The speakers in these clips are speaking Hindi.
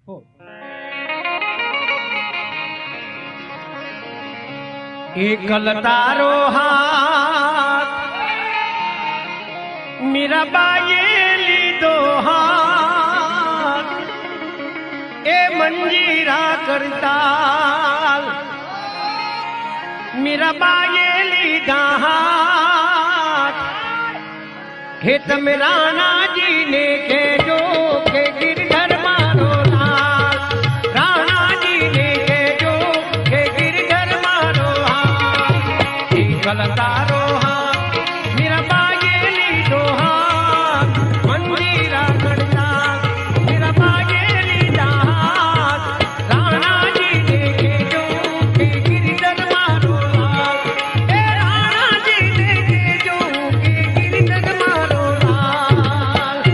हो एकल तारो हाथ मीरा बाये लीधो हाथ ए मंजीरा करताल मीरा बाये लीधा हाथ हे तम राणा जी ने कहो के गिरधर मारो लाल राणा जी ने कहो के गिरधर मारो हाथ एकल तारो हाथ मीरा बाये लीधो हाथ मंजीरा करताल मीरा बाये लीधा हाथ राणा जी ने कहो के गिरधर मारो लाल ए राणा जी ने कहो के गिरधर मारो लाल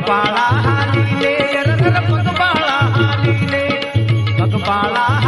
પગપાળા હાલીને રતન પગપાળા હાલીને પગપાળા